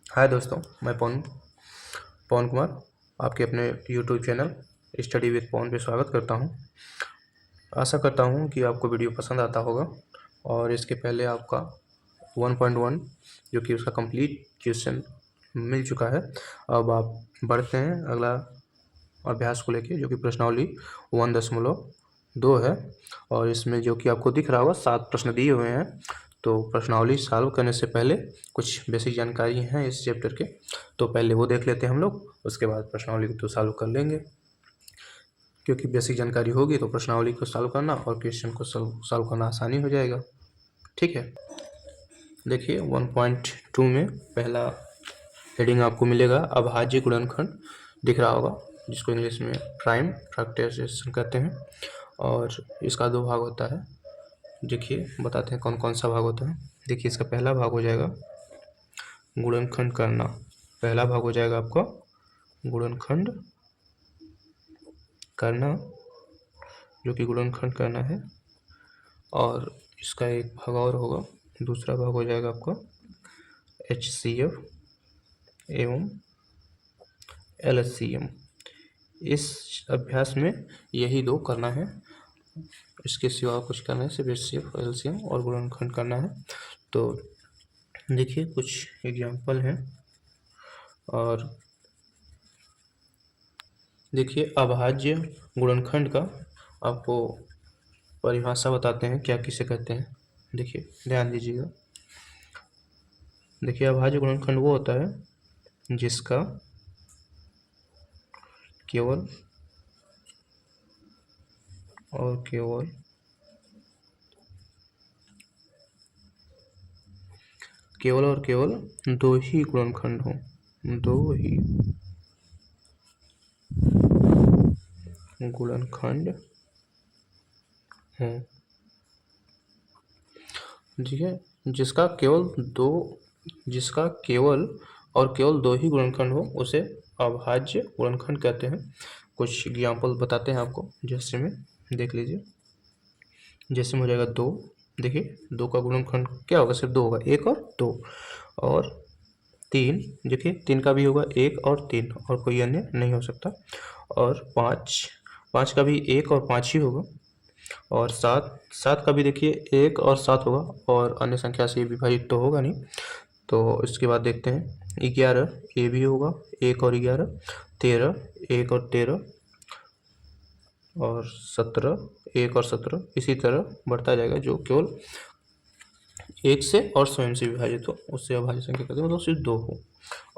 हाय दोस्तों, मैं पवन पवन कुमार आपके अपने यूट्यूब चैनल स्टडी विद पवन पे स्वागत करता हूं। आशा करता हूं कि आपको वीडियो पसंद आता होगा। और इसके पहले आपका 1.1 जो कि उसका कंप्लीट क्वेश्चन मिल चुका है। अब आप बढ़ते हैं अगला अभ्यास को लेके, जो कि प्रश्नावली 1.2 है। और इसमें जो कि आपको दिख रहा होगा 7 प्रश्न दिए हुए हैं। तो प्रश्नावली सॉल्व करने से पहले कुछ बेसिक जानकारी हैं इस चैप्टर के, तो पहले वो देख लेते हैं हम लोग। उसके बाद प्रश्नावली को तो सॉल्व कर लेंगे, क्योंकि बेसिक जानकारी होगी तो प्रश्नावली को सॉल्व करना और क्वेश्चन को सॉल्व करना आसानी हो जाएगा। ठीक है, देखिए 1.2 में पहला हेडिंग आपको मिलेगा अभाज्य गुणनखंड दिख रहा होगा, जिसको इंग्लिश में प्राइम फैक्टराइजेशन कहते हैं। और इसका 2 भाग होता है। देखिए बताते हैं कौन कौन सा भाग होता है। देखिए इसका पहला भाग हो जाएगा गुणनखंड करना। पहला भाग हो जाएगा आपका गुणनखंड करना, जो कि गुणनखंड करना है। और इसका एक भाग और होगा, दूसरा भाग हो जाएगा आपका HCF एवं LCM। इस अभ्यास में यही 2 करना है, इसके सिवा कुछ करना है, सिर्फ HCF LCM और गुणनखंड करना है। तो देखिए कुछ एग्जाम्पल हैं। और देखिए अभाज्य गुणनखंड का आपको परिभाषा बताते हैं, क्या किसे कहते हैं। देखिए ध्यान दीजिएगा। देखिए अभाज्य गुणनखंड वो होता है जिसका केवल और केवल दो ही गुणनखंड हो, दो ही गुणनखंड हैं। ठीक है, जिसका केवल और केवल 2 ही गुणनखंड हो उसे अभाज्य गुणनखंड कहते हैं। कुछ एग्जाम्पल बताते हैं आपको, जैसे में देख लीजिए। जैसे में हो जाएगा 2। देखिए 2 का गुणनखंड क्या होगा, सिर्फ 2 होगा, 1 और 2। और 3, देखिए 3 का भी होगा 1 और 3, और कोई अन्य नहीं हो सकता। और 5 का भी 1 और 5 ही होगा। और 7 का भी देखिए 1 और 7 होगा, और अन्य संख्या से विभाजित तो होगा नहीं। तो इसके बाद देखते हैं 11, ये भी होगा 1 और 11। 13, 1 और 13। और 17, 1 और 17। इसी तरह बढ़ता जाएगा, जो केवल 1 से और स्वयं से विभाजित हो उससे अभाज्य संख्या कहते हैं, मतलब सिर्फ 2 हो।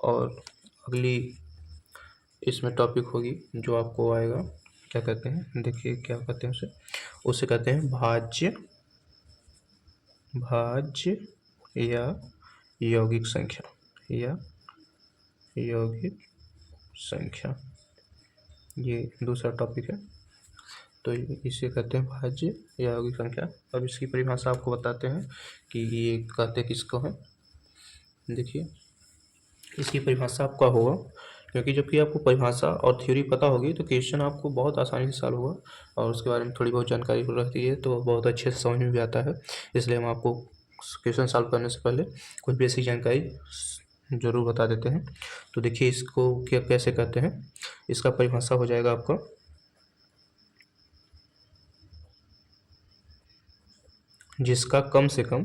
और अगली इसमें टॉपिक होगी जो आपको आएगा, क्या कहते हैं, देखिए क्या कहते हैं उसे कहते हैं भाज्य या यौगिक संख्या, या यौगिक संख्या। ये दूसरा टॉपिक है, तो इसे कहते हैं भाज्य या यौगिक संख्या। अब इसकी परिभाषा आपको बताते हैं कि ये कहते किसको है। देखिए इसकी परिभाषा आपका होगा, क्योंकि जबकि आपको परिभाषा और थ्योरी पता होगी तो क्वेश्चन आपको बहुत आसानी से सॉल्व होगा, और उसके बारे में थोड़ी बहुत जानकारी रहती है तो बहुत अच्छे से समझ में भी आता है। इसलिए हम आपको क्वेश्चन सॉल्व करने से पहले कुछ बेसिक जानकारी ज़रूर बता देते हैं। तो देखिए इसको क्या कैसे कहते हैं। इसका परिभाषा हो जाएगा आपका जिसका कम से कम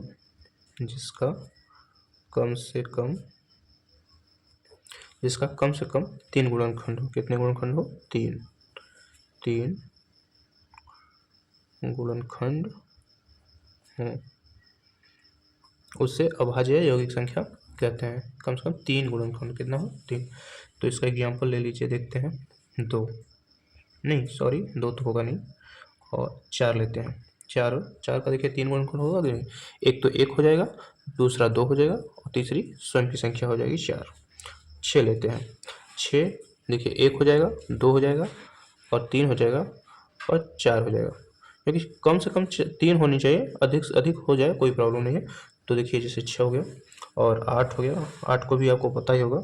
3 गुणनखंड हो। कितने गुणनखंड हो, 3 गुणनखंड हैं, उससे अभाज्य यौगिक संख्या कहते हैं। कम से कम 3 गुणनखंड, कितना हो, 3। तो इसका एग्जाम्पल ले लीजिए, देखते हैं। 2 तो होगा नहीं, और 4 लेते हैं। 4 का देखिए 3 गुणनखंड होगा कि नहीं। एक तो 1 हो जाएगा, दूसरा 2 हो जाएगा, और तीसरी स्वयं की संख्या हो जाएगी 4। 6 लेते हैं। 6 देखिए 1 हो जाएगा, 2 हो जाएगा, और 3 हो जाएगा, और 4 हो जाएगा। क्योंकि कम से कम 3 होनी चाहिए, अधिक से अधिक हो जाए कोई प्रॉब्लम नहीं है। तो देखिए जैसे 6 हो गया, और 8 हो गया। 8 को भी आपको पता ही होगा,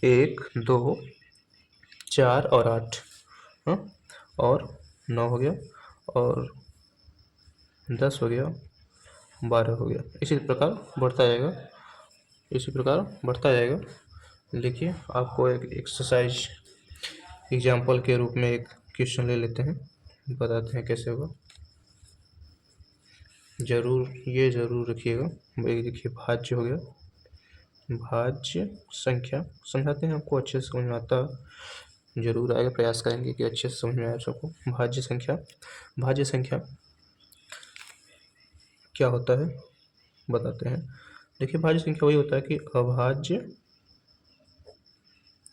1, 2, 4 और 8, हाँ। और 9 हो गया, और 10 हो गया, 12 हो गया। इसी प्रकार बढ़ता जाएगा। देखिए आपको एक एक्सरसाइज एग्जाम्पल के रूप में एक क्वेश्चन ले लेते हैं, बताते हैं कैसे होगा। ज़रूर रखिएगा। भाई देखिए भाज्य हो गया, भाज्य संख्या समझाते हैं आपको, अच्छे से समझ में आता जरूर आएगा, प्रयास करेंगे कि अच्छे से समझ में आए सबको। भाज्य संख्या क्या होता है बताते हैं। देखिए भाज्य संख्या वही होता है कि अभाज्य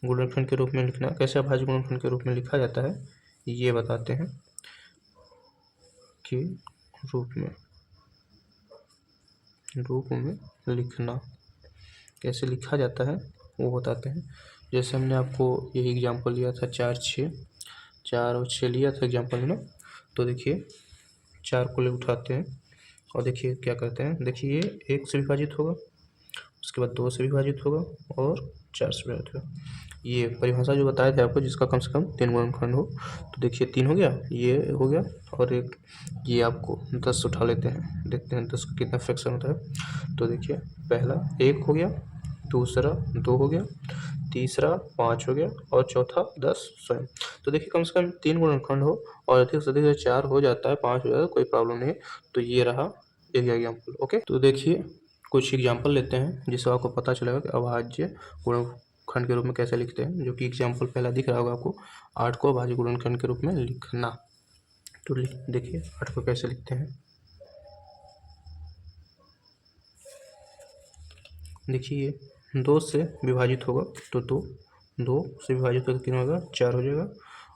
गुणनखंड के रूप में लिखना। कैसे अभाज्य गुणनखंड के रूप में लिखा जाता है ये बताते हैं कि रूप में लिखना कैसे लिखा जाता है वो बताते हैं। जैसे हमने आपको यही एग्जांपल लिया था 4 और 6 लिया था एग्जांपल में ना। तो देखिए 4 को ले उठाते हैं और देखिए क्या करते हैं। देखिए ये 1 से विभाजित होगा, उसके बाद 2 से विभाजित होगा और 4 से विभाजित होगा। ये परिभाषा जो बताए थे आपको, जिसका कम से कम 3 गुणनखंड हो। तो देखिए 3 हो गया, ये हो गया और एक ये आपको 10 उठा लेते हैं, देखते हैं 10 का कितना फ्रैक्शन होता है। तो देखिए पहला 1 हो गया, दूसरा 2 हो गया, तीसरा 5 हो गया और चौथा 10 स्वयं। तो देखिए कम से कम 3 गुणनखंड हो और अधिक से अधिक 4 हो जाता है, 5 हो जाता है, कोई प्रॉब्लम नहीं है। तो ये रहा एक एग्जाम्पल। ओके, तो देखिए कुछ एग्जाम्पल लेते हैं जिससे आपको पता चलेगा कि अभाज्य गुणनखंड के रूप में कैसे लिखते हैं। जो कि एग्जाम्पल पहला दिख रहा होगा आपको, 8 को अभाज्य गुणनखंड के रूप में लिखना। तो देखिए 8 को कैसे लिखते हैं। देखिए 2 से विभाजित होगा तो 2 से विभाजित होगा तो 3 होगा, 4 हो जाएगा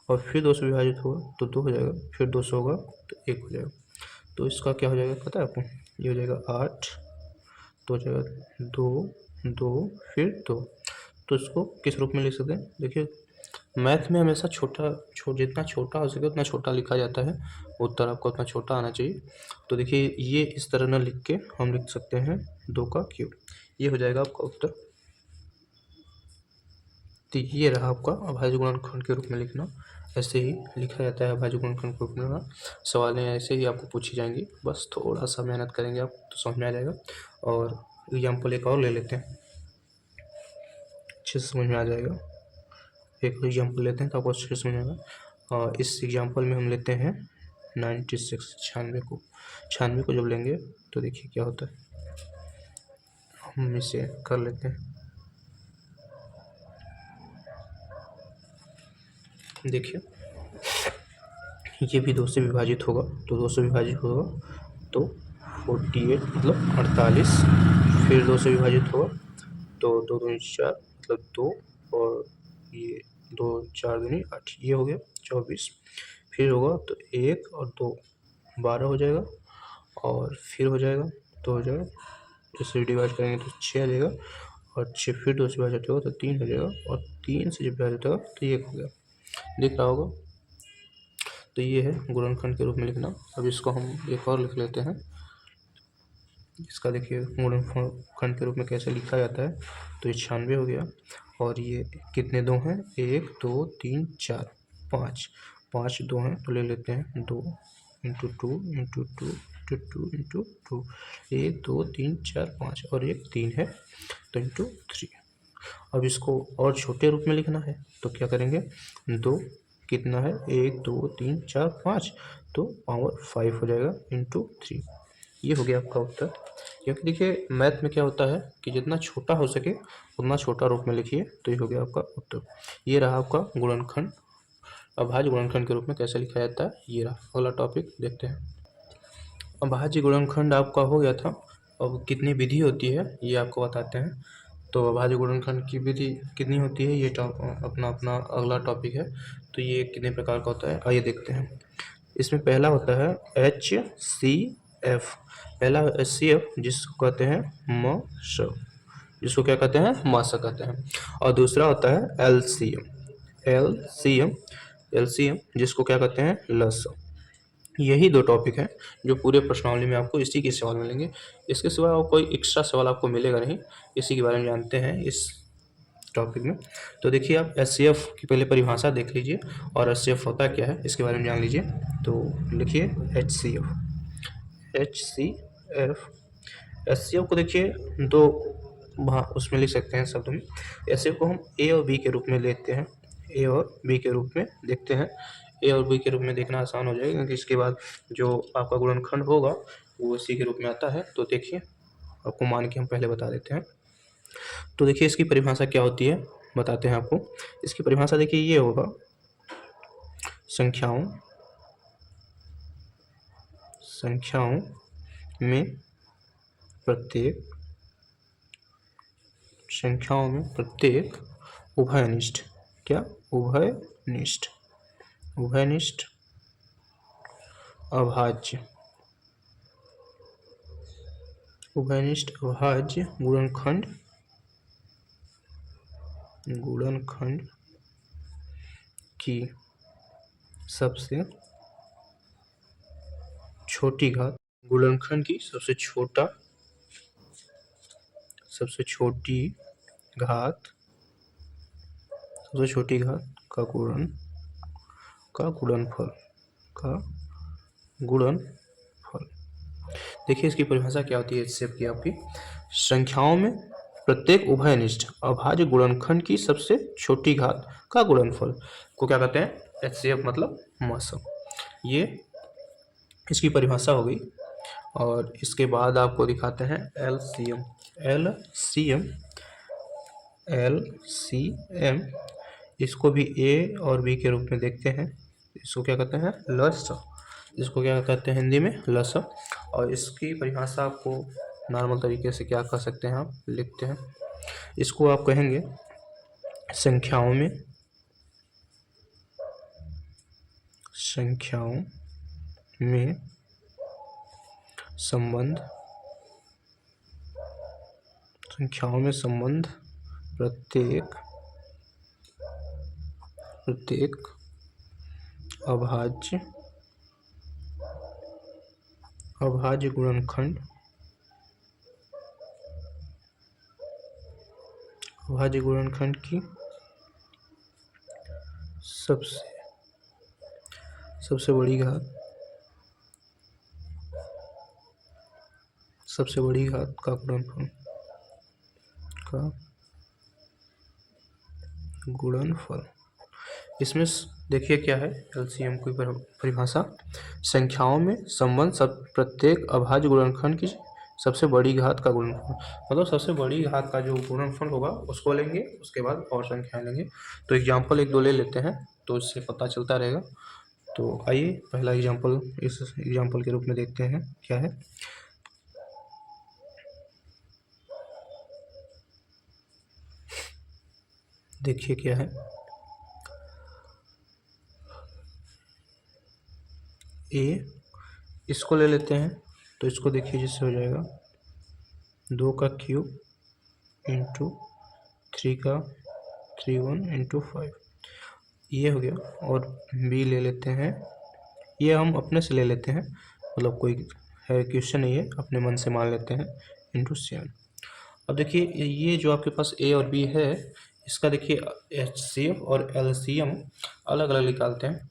और फिर 2 से विभाजित होगा तो 2 हो जाएगा, फिर 2 से होगा तो 1 हो जाएगा। तो इसका क्या हो जाएगा पता है आपको, ये हो जाएगा 8, तो हो जाएगा 2 फिर 2। तो इसको किस रूप में लिख सकते हैं। देखिए मैथ में हमेशा जितना छोटा हो सके उतना छोटा लिखा जाता है, उत्तर आपका उतना छोटा आना चाहिए। तो देखिए ये इस तरह न लिख के हम लिख सकते हैं 2 का क्यूब, ये हो जाएगा आपका उत्तर। तो ये रहा आपका अभाज्य गुणनखंड के रूप में लिखना। ऐसे ही लिखा जाता है अभाज्य गुणनखंड के रूप में। सवालें ऐसे ही आपको पूछी जाएंगी, बस थोड़ा सा मेहनत करेंगे आप तो समझ में आ जाएगा। और एग्जाम्पल एक और ले लेते हैं, अच्छे से समझ में आ जाएगा। एक एग्जाम्पल लेते हैं तो आपको अच्छे से समझ में आएगा। इस एग्जाम्पल में हम लेते हैं 96 96 को जब लेंगे तो देखिए क्या होता है। हम इसे कर लेते हैं। देखिए ये भी 2 से विभाजित होगा, तो 2 से विभाजित होगा तो 48 मतलब 48, फिर 2 से विभाजित होगा तो 2 दूनी 4 मतलब 2 और ये 2 4 दूनी 8, ये हो गया 24। फिर होगा तो 1 और 2 12 हो जाएगा और फिर हो जाएगा तो हो जाएगा, इससे डिवाइड करेंगे तो 6 आ जाएगा और 6 फिर 2 से विभाजित होगा तो 3 हो जाएगा और 3 से जब विभाजित होगा तो 1 हो गया, दिख रहा होगा। तो ये है गुणनखंड के रूप में लिखना। अब इसको हम एक और लिख लेते हैं। इसका देखिए गुणनखंड के रूप में कैसे लिखा जाता है। तो ये 96 हो गया और ये कितने 2 हैं, 1 2 3 4 5, 5 2 हैं तो ले लेते हैं 2 इंटू 2 इंटू 2 इंटू 2 इंटू 2, 1 2 3 4 5 और एक 3 है तो इंटू 3। अब इसको और छोटे रूप में लिखना है तो क्या करेंगे, 2 कितना है 1 2 3 4 5 तो पावर 5 हो जाएगा इंटू 3। ये हो गया आपका उत्तर। क्योंकि देखिए मैथ में क्या होता है कि जितना छोटा हो सके उतना छोटा रूप में लिखिए, तो ये हो गया आपका उत्तर। ये रहा आपका गुणनखंड, अभाज्य गुणनखंड के रूप में कैसे लिखा जाता है ये रहा। अगला टॉपिक देखते हैं। अभाज्य गुणनखंड आपका हो गया था। अब कितनी विधि होती है ये आपको बताते हैं। तो अभाज्य गुणनखंड की विधि कितनी होती है ये अपना अगला टॉपिक है। तो ये कितने प्रकार का होता है आइए देखते हैं। इसमें पहला होता है HCF, पहला HCF जिसको कहते हैं म, जिसको क्या कहते हैं मास कहते हैं। और दूसरा होता है LCM जिसको क्या कहते हैं लस। यही 2 टॉपिक हैं जो पूरे प्रश्नावली में आपको इसी के सवाल मिलेंगे। इसके सिवा और कोई एक्स्ट्रा सवाल आपको मिलेगा नहीं। इसी के बारे में जानते हैं इस टॉपिक में। तो देखिए आप HCF की पहले परिभाषा देख लीजिए और HCF होता क्या है इसके बारे में जान लीजिए। तो लिखिए HCF को देखिए 2 वहाँ उसमें लिख सकते हैं शब्द में। एचसीएफ को हम ए और बी के रूप में लेते हैं, ए और बी के रूप में देखते हैं। ए और बी के रूप में देखना आसान हो जाएगा, क्योंकि इसके बाद जो आपका गुणनखंड होगा वो इसी के रूप में आता है। तो देखिए, आपको मान के हम पहले बता देते हैं। तो देखिए, इसकी परिभाषा क्या होती है बताते हैं आपको। इसकी परिभाषा देखिए ये होगा, संख्याओं में प्रत्येक उभयनिष्ठ, क्या उभयनिष्ठ अभाज्य गुणनखंड की सबसे छोटी घात, गुणनखंड की सबसे छोटी घात का गुणनफल। देखिए, इसकी परिभाषा क्या होती है एचसीएफ की आपकी, संख्याओं में प्रत्येक उभयनिष्ठ अभाज्य गुणनखंड की सबसे छोटी घात का गुणनफल को क्या कहते हैं, एचसीएफ मतलब मसम। ये इसकी परिभाषा हो गई। और इसके बाद आपको दिखाते हैं एलसीएम। इसको भी ए और बी के रूप में देखते हैं। इसको क्या कहते हैं, लसम। इसको क्या कहते हैं हिंदी में, लसम। और इसकी परिभाषा आपको नॉर्मल तरीके से क्या कह सकते हैं, आप लिखते हैं। इसको आप कहेंगे संख्याओं में संबंध प्रत्येक अभाज्य गुणनखंड की सबसे बड़ी घात का गुणनफल। इसमें देखिए क्या है एलसीएम की परिभाषा, संख्याओं में संबंध प्रत्येक अभाज्य गुणनखंड की सबसे बड़ी घात का गुणनफल। मतलब सबसे बड़ी घात का जो गुणनफल होगा उसको लेंगे, उसके बाद और संख्याएं लेंगे। तो एग्जाम्पल एक दो ले लेते हैं, तो इससे पता चलता रहेगा। तो आइए पहला एग्जाम्पल इस एग्जाम्पल के रूप में देखते हैं क्या है। देखिए क्या है, ए, इसको ले लेते हैं। तो इसको देखिए जिससे हो जाएगा 2 का क्यूब इंटू 3 का 3 इंटू 5, ये हो गया। और बी ले लेते हैं, ये हम अपने से ले लेते हैं, मतलब कोई है क्वेश्चन नहीं है, अपने मन से मान लेते हैं, इंटू 7। अब देखिए ये जो आपके पास ए और बी है, इसका देखिए एचसीएफ और एलसीएम अलग अलग निकालते हैं।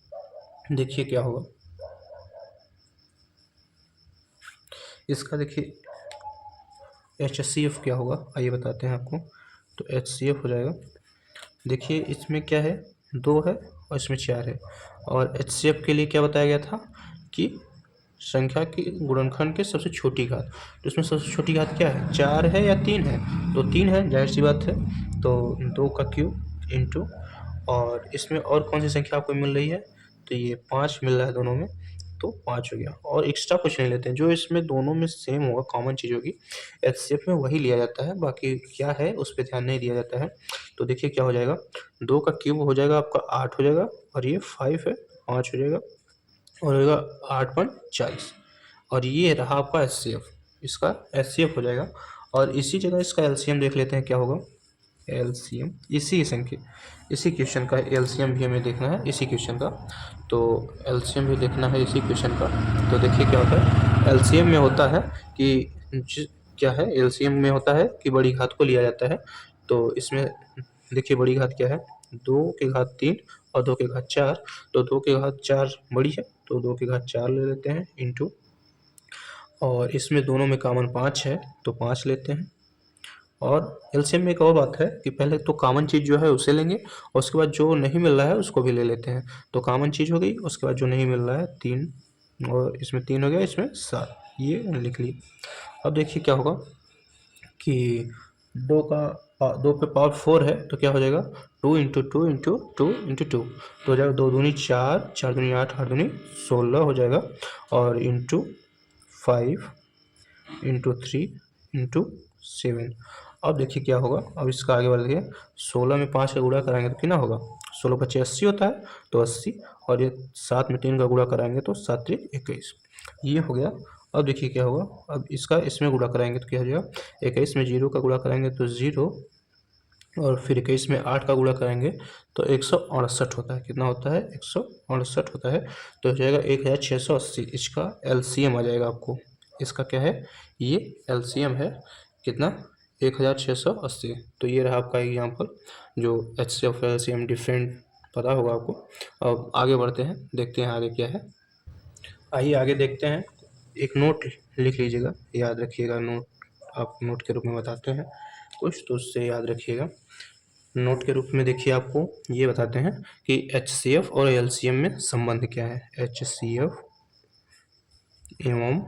देखिए क्या होगा, इसका देखिए एचसीएफ क्या होगा, आइए बताते हैं आपको। तो एचसीएफ हो जाएगा, देखिए इसमें क्या है, 2 है और इसमें 4 है। और एचसीएफ के लिए क्या बताया गया था कि संख्या की गुणनखंड की सबसे छोटी घात। तो इसमें सबसे छोटी घात क्या है, 4 है या 3 है, तो 3 है, जाहिर सी बात है। तो 2 का क्यूब इंटू, और इसमें और कौन सी संख्या आपको मिल रही है, तो ये 5 मिल रहा है दोनों में, तो 5 हो गया। और एक्स्ट्रा कुछ नहीं लेते हैं, जो इसमें दोनों में सेम होगा, कॉमन चीज़ होगी, एचसीएफ में वही लिया जाता है, बाकी क्या है उस पर ध्यान नहीं दिया जाता है। तो देखिए क्या हो जाएगा, 2 का क्यूब हो जाएगा आपका 8 हो जाएगा, और ये 5 है 5 हो जाएगा, और होगा 8 पॉइंट 40। और ये रहा आपका एचसीएफ, इसका एचसीएफ हो जाएगा। और इसी जगह इसका एलसीएम देख लेते हैं क्या होगा, एलसीएम इसी क्वेश्चन का एलसीएम भी हमें देखना है, इसी क्वेश्चन का। तो एलसीएम भी देखना है इसी क्वेश्चन का। तो देखिए क्या होता है, एलसीएम में होता है कि क्या है, एलसीएम में होता है कि बड़ी घात को लिया जाता है। तो इसमें देखिए बड़ी घात क्या है, 2 की घात 3 और 2 की घात 4। तो 2 की घात 4 बड़ी है, तो 2 की घात 4 ले लेते हैं इंटू, और इसमें दोनों में कॉमन 5 है तो 5 लेते हैं, और एलसीएम में एक और बात है कि पहले तो कॉमन चीज़ जो है उसे लेंगे और उसके बाद जो नहीं मिल रहा है उसको भी ले लेते हैं। तो कॉमन चीज़ हो गई, उसके बाद जो नहीं मिल रहा है 3, और इसमें 3 हो गया, इसमें 7, ये लिख लिए। अब देखिए क्या होगा कि 2 पे पावर 4 है तो क्या हो जाएगा 2 इंटू 2 इंटू 2 इंटू 2, तो हो जाएगा 2 दूनी 4, 4 दूनी 8, 8 दूनी 16 हो जाएगा, और इंटू 5 इंटू 3 इंटू 7। अब देखिए क्या होगा, अब इसका आगे बढ़ के 16 में 5 का गुणा कराएंगे तो कितना होगा, 16 पच्चीस 80 होता है, तो 80, और ये 7 में 3 का गुणा कराएंगे तो 7 3 21, ये हो गया। अब देखिए क्या होगा, अब इसका इसमें गुणा कराएंगे तो क्या हो जाएगा, 21 में 0 का गुणा कराएंगे तो 0, और फिर 21 में 8 का गुणा कराएंगे तो 168 होता है। कितना होता है, 168 होता है। तो हो जाएगा 1680, इसका एलसीएम आ जाएगा आपको। इसका क्या है, ये एलसीएम है कितना, 1680। तो ये रहा आपका एग्जाम्पल, जो एचसीएफ एलसीएम डिफरेंट पता होगा आपको। अब आगे बढ़ते हैं, देखते हैं आगे क्या है। आइए आगे देखते हैं। एक नोट लिख लीजिएगा, याद रखिएगा, नोट आप नोट के रूप में बताते हैं कुछ, तो उससे याद रखिएगा। नोट के रूप में देखिए आपको ये बताते हैं कि एचसीएफ और एलसीएम में संबंध क्या है। एचसीएफ एवं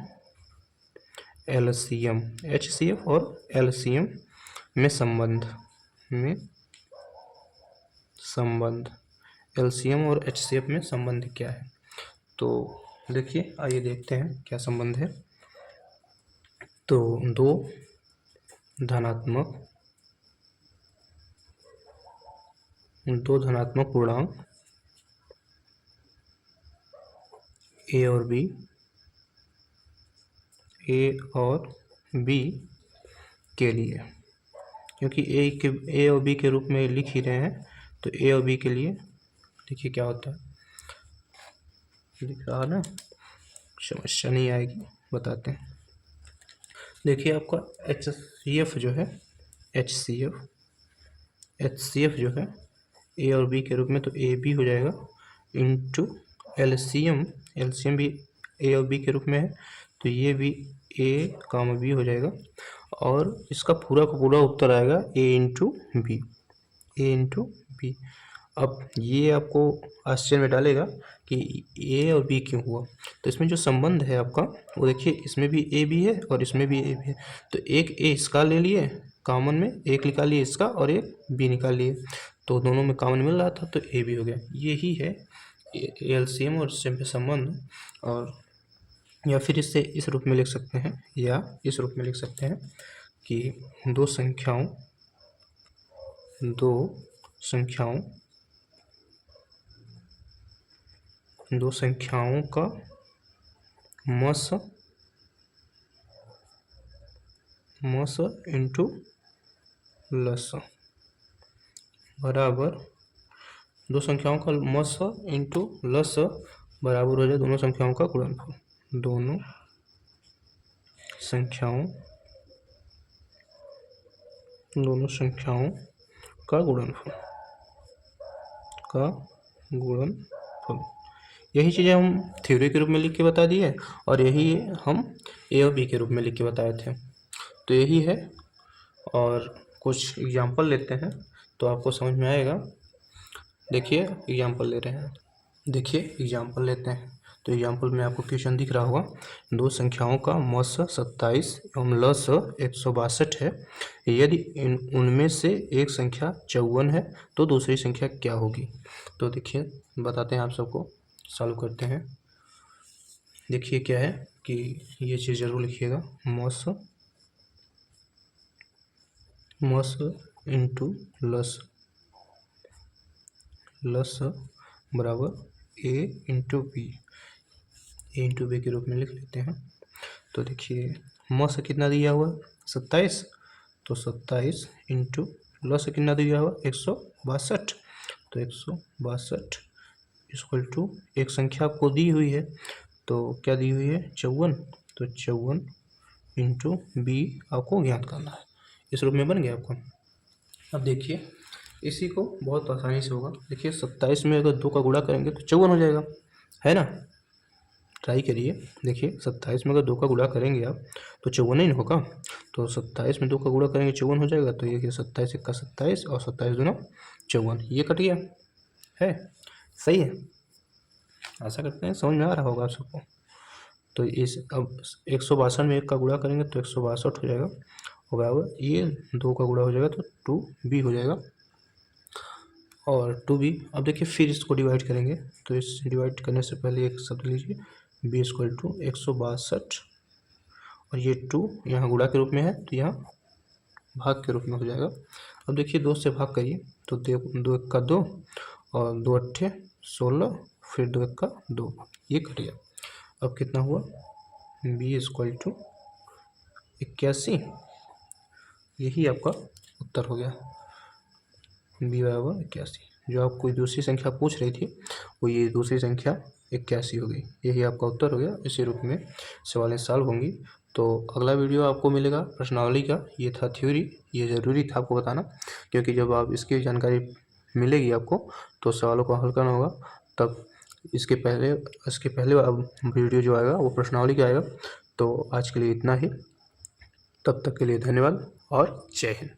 एलसीएम, एचसीएफ और एलसीएम में संबंध एलसीएम और एचसीएफ में संबंध क्या है। तो देखिए, आइए देखते हैं क्या संबंध है। तो दो धनात्मक पूर्णांक ए और बी के लिए, क्योंकि ए और बी के रूप में लिख ही रहे हैं, तो ए और बी के लिए देखिए क्या होता है, लिख रहा है ना, समस्या नहीं आएगी, बताते हैं। देखिए आपका एचसीएफ जो है, एचसीएफ जो है ए और बी के रूप में, तो ए बी हो जाएगा इंटू एलसीएम भी ए और बी के रूप में है, तो ये भी ए कामा बी हो जाएगा, और इसका पूरा का पूरा उत्तर आएगा ए इंटू बी। अब ये आपको आश्चर्य में डालेगा कि ए और बी क्यों हुआ। तो इसमें जो संबंध है आपका, वो देखिए, इसमें भी ए बी है और इसमें भी ए बी है, तो एक ए इसका ले लिए कॉमन में, एक निकाल लिए इसका और एक बी निकाल लिए, तो दोनों में कॉमन मिल रहा था तो ए बी हो गया। यही है एलसीएम और एचसीएम पे संबंध। और या फिर इससे इस रूप में लिख सकते हैं, या इस रूप में लिख सकते हैं कि दो संख्याओं का मस इंटू लस बराबर, दो संख्याओं का मस इंटू लस बराबर हो जाए दोनों संख्याओं का गुणनफल, दोनों संख्याओं का गुणनफल। यही चीज़ें हम थ्योरी के रूप में लिख के बता दिए, और यही हम ए और बी के रूप में लिख के बताए थे, तो यही है। और कुछ एग्जाम्पल लेते हैं तो आपको समझ में आएगा। देखिए एग्जाम्पल ले रहे हैं, देखिए एग्जाम्पल लेते हैं। तो एग्जाम्पल में आपको क्वेश्चन दिख रहा होगा, दो संख्याओं का मस 27 एवं लस 162 है, यदि उनमें से एक संख्या 54 है तो दूसरी संख्या क्या होगी। तो देखिए बताते हैं आप सबको, सॉल्व करते हैं। देखिए क्या है कि ये चीज़ ज़रूर लिखिएगा, मस इंटू लस बराबर ए इंटू बी के रूप में लिख लेते हैं। तो देखिए मस कितना दिया हुआ 27, तो 27 इंटू लस कितना दिया हुआ 162, तो 162 इक्वल टू, एक संख्या आपको दी हुई है, तो क्या दी हुई है 54, तो 54 इंटू बी आपको ज्ञात करना है। इस रूप में बन गया आपको। अब देखिए इसी को बहुत आसानी से होगा। देखिए 27 में अगर 2 का गुणा करेंगे तो 54 हो जाएगा, है ना। ट्राई करिए। देखिए 27 में अगर 2 का गुणा करेंगे आप तो 54 ही ना होगा। तो 27 में 2 का गुणा करेंगे 54 हो जाएगा। तो ये कि 27 × 27 और 27 दूना 54, ये कट गया है। सही है, आशा करते हैं समझ में आ रहा होगा आप सबको। तो इस अब 162 में 1 का गुणा करेंगे तो 162 हो जाएगा, और बराबर ये 2 का गुणा हो जाएगा तो 2b हो जाएगा, और 2b। अब देखिए फिर इसको डिवाइड करेंगे, तो इस डिवाइड करने से पहले एक शब्द लीजिए, b = 162, और ये 2 यहाँ गुणा के रूप में है तो यहाँ भाग के रूप में हो जाएगा। अब देखिए 2 से भाग करिए तो 2 1 का 2 और 2 8 16, फिर 2 1 का 2, ये कट गया। अब कितना हुआ, b = 81, यही आपका उत्तर हो गया, b = 81। जो आपको दूसरी संख्या पूछ रही थी वो ये दूसरी संख्या 81 हो गई, यही आपका उत्तर हो गया। इसी रूप में सवालें सॉल्व होंगी। तो अगला वीडियो आपको मिलेगा प्रश्नावली का, ये था थ्योरी, ये ज़रूरी था आपको बताना, क्योंकि जब आप इसकी जानकारी मिलेगी आपको तो सवालों को हल करना होगा। तब इसके पहले अब वीडियो जो आएगा वो प्रश्नावली का आएगा। तो आज के लिए इतना ही, तब तक के लिए धन्यवाद और जय हिंद।